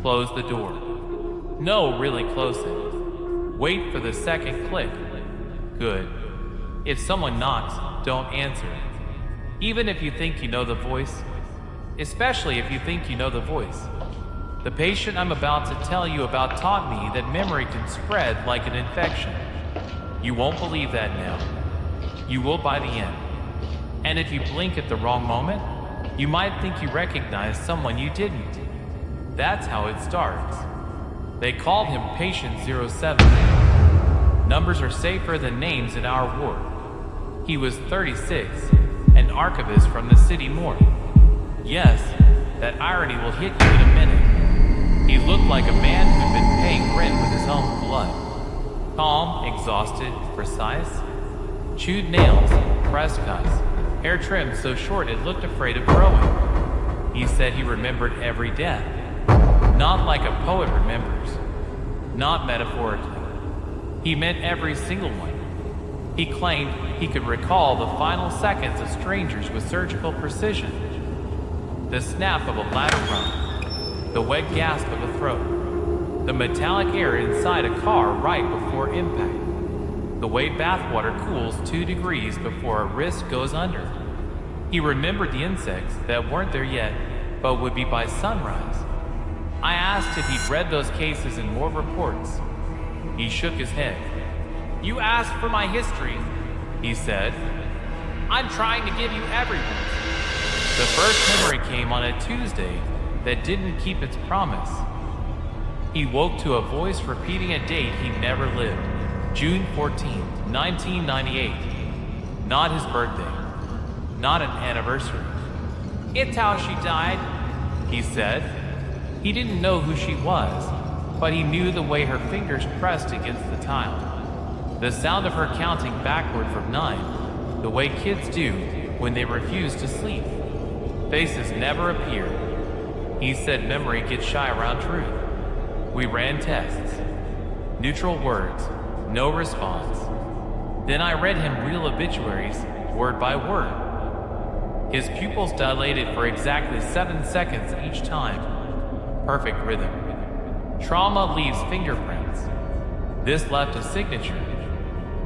Close the door. No, really close it. Wait for the second click. Good. If someone knocks, don't answer. Even if you think you know the voice. Especially if you think you know the voice. The patient I'm about to tell you about taught me that memory can spread like an infection. You won't believe that now. You will by the end. And if you blink at the wrong moment, you might think you recognize someone you didn't. That's how it starts. They called him Patient 07. Numbers are safer than names in our ward. He was 36, an archivist from the city morgue. Yes, that irony will hit you in a minute. He looked like a man who'd been paying rent with his own blood. Calm, exhausted, precise. Chewed nails, pressed cuts, hair trimmed so short it looked afraid of growing. He said he remembered every death. Not like a poet remembers. Not metaphorically. He meant every single one. He claimed he could recall the final seconds of strangers with surgical precision. The snap of a ladder rung. The wet gasp of a throat. The metallic air inside a car right before impact. The way bathwater cools 2 degrees before a wrist goes under. He remembered the insects that weren't there yet, but would be by sunrise. I asked if he'd read those cases in more reports. He shook his head. You asked for my history, he said. I'm trying to give you everyone's. The first memory came on a Tuesday that didn't keep its promise. He woke to a voice repeating a date he never lived. June 14th, 1998. Not his birthday. Not an anniversary. It's how she died, he said. He didn't know who she was, but he knew the way her fingers pressed against the tile. The sound of her counting backward from 9, the way kids do when they refuse to sleep. Faces never appeared. He said memory gets shy around truth. We ran tests. Neutral words, no response. Then I read him real obituaries, word by word. His pupils dilated for exactly 7 seconds each time. Perfect rhythm. Trauma leaves fingerprints. This left a signature.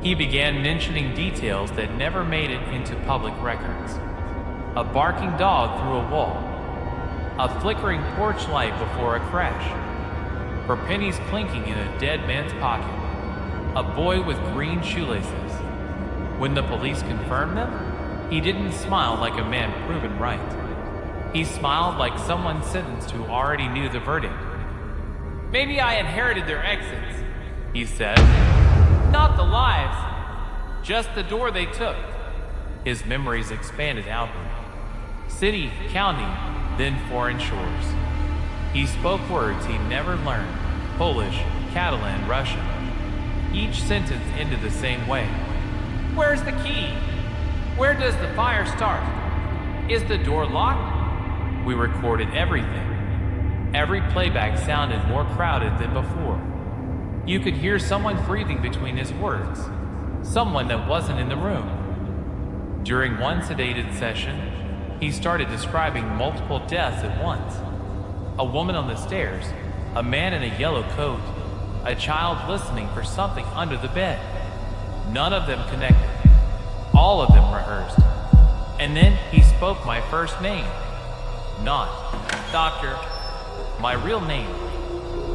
He began mentioning details that never made it into public records. A barking dog through a wall. A flickering porch light before a crash. Her pennies clinking in a dead man's pocket. A boy with green shoelaces. When the police confirmed them, he didn't smile like a man proven right. He smiled like someone sentenced who already knew the verdict. Maybe I inherited their exits, he said. Not the lives, just the door they took. His memories expanded outward. City, county, then foreign shores. He spoke words he'd never learned, Polish, Catalan, Russian. Each sentence ended the same way. Where's the key? Where does the fire start? Is the door locked? We recorded everything. Every playback sounded more crowded than before. You could hear someone breathing between his words, someone that wasn't in the room. During one sedated session, he started describing multiple deaths at once. A woman on the stairs, a man in a yellow coat, a child listening for something under the bed. None of them connected. All of them rehearsed. And then he spoke my first name. Not Doctor, my real name,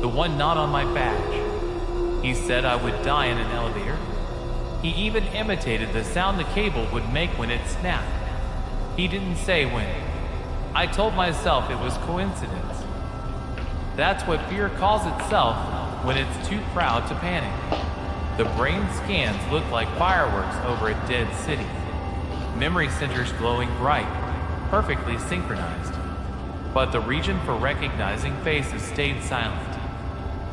the one not on my badge. He said I would die in an elevator. He even imitated the sound the cable would make when it snapped. He didn't say when. I told myself it was coincidence. That's what fear calls itself when it's too proud to panic. The brain scans look like fireworks over a dead city. Memory centers glowing bright, perfectly synchronized. But the region for recognizing faces stayed silent.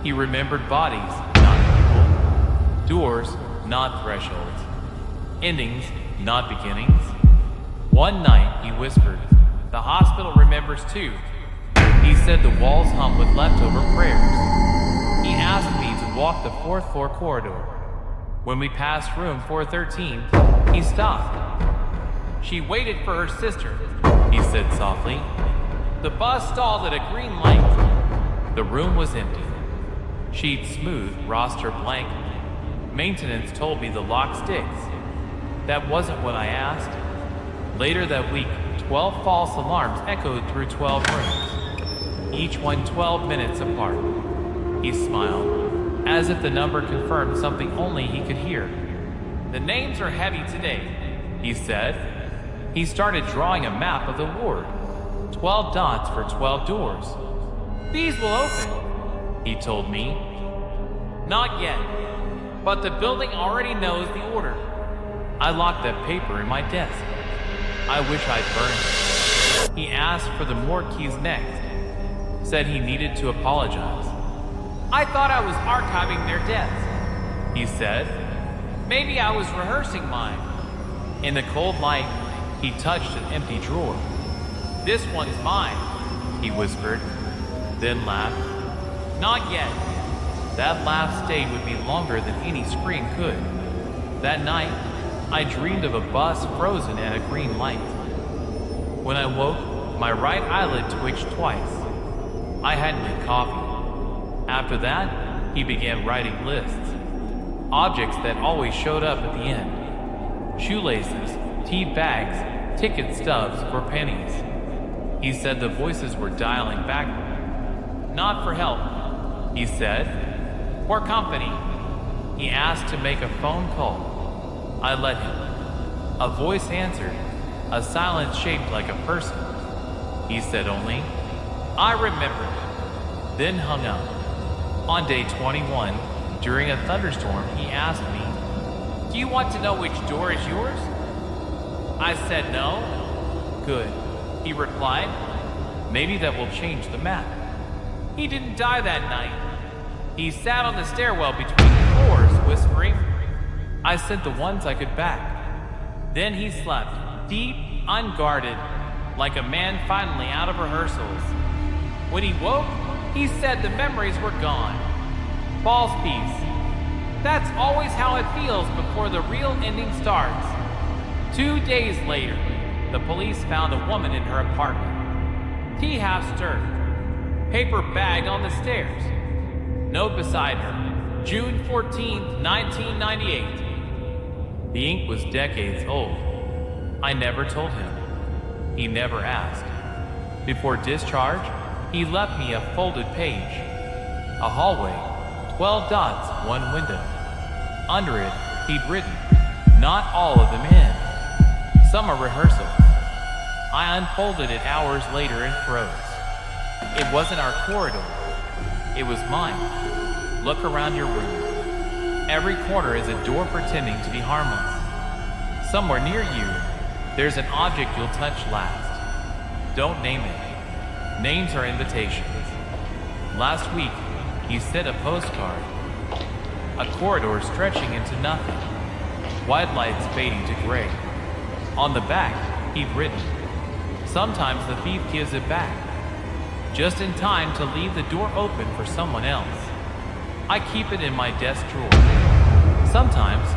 He remembered bodies, not people. Doors, not thresholds. Endings, not beginnings. One night, he whispered, the hospital remembers too. He said the walls hum with leftover prayers. He asked me to walk the 4th floor corridor. When we passed room 413, he stopped. She waited for her sister, he said softly. The bus stalled at a green light. The room was empty. Sheets smooth, roster blank. Maintenance told me the lock sticks. That wasn't what I asked. Later that week, 12 false alarms echoed through 12 rooms, each one 12 minutes apart. He smiled, as if the number confirmed something only he could hear. The names are heavy today, he said. He started drawing a map of the ward. 12 dots for 12 doors. These will open, he told me. Not yet, but the building already knows the order. I locked that paper in my desk. I wish I'd burned it. He asked for the morgue keys next. Said he needed to apologize. I thought I was archiving their deaths, he said. Maybe I was rehearsing mine. In the cold light, he touched an empty drawer. This one's mine, he whispered, then laughed. Not yet. That laugh stayed with me longer than any scream could. That night, I dreamed of a bus frozen at a green light. When I woke, my right eyelid twitched twice. I hadn't had coffee. After that, he began writing lists. Objects that always showed up at the end. Shoelaces, tea bags, ticket stubs for pennies. He said the voices were dialing backward. Not for help, he said. For company. He asked to make a phone call. I let him. A voice answered, a silence shaped like a person. He said only, I remember, then hung up. On day 21, during a thunderstorm, he asked me, do you want to know which door is yours? I said no. Good, he replied. Maybe that will change the map. He didn't die that night. He sat on the stairwell between the floors, whispering, I sent the ones I could back. Then he slept, deep, unguarded, like a man finally out of rehearsals. When he woke, he said the memories were gone. False peace. That's always how it feels before the real ending starts. 2 days later, the police found a woman in her apartment. Tea half stirred. Paper bag on the stairs. Note beside her, June 14th, 1998. The ink was decades old. I never told him. He never asked. Before discharge, he left me a folded page. A hallway, 12 dots, one window. Under it, he'd written, not all of them in. Some are rehearsals. I unfolded it hours later and froze. It wasn't our corridor. It was mine. Look around your room. Every corner is a door pretending to be harmless. Somewhere near you, there's an object you'll touch last. Don't name it. Names are invitations. Last week, he sent a postcard. A corridor stretching into nothing. White lights fading to gray. On the back, he'd written, sometimes the thief gives it back. Just in time to leave the door open for someone else. I keep it in my desk drawer. Sometimes,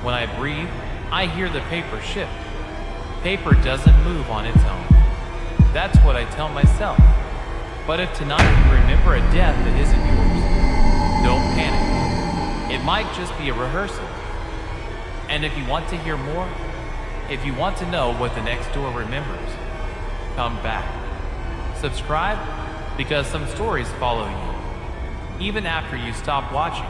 when I breathe, I hear the paper shift. Paper doesn't move on its own. That's what I tell myself. But if tonight you remember a death that isn't yours, don't panic. It might just be a rehearsal. And if you want to hear more, if you want to know what the next door remembers, come back. Subscribe, because some stories follow you, even after you stop watching.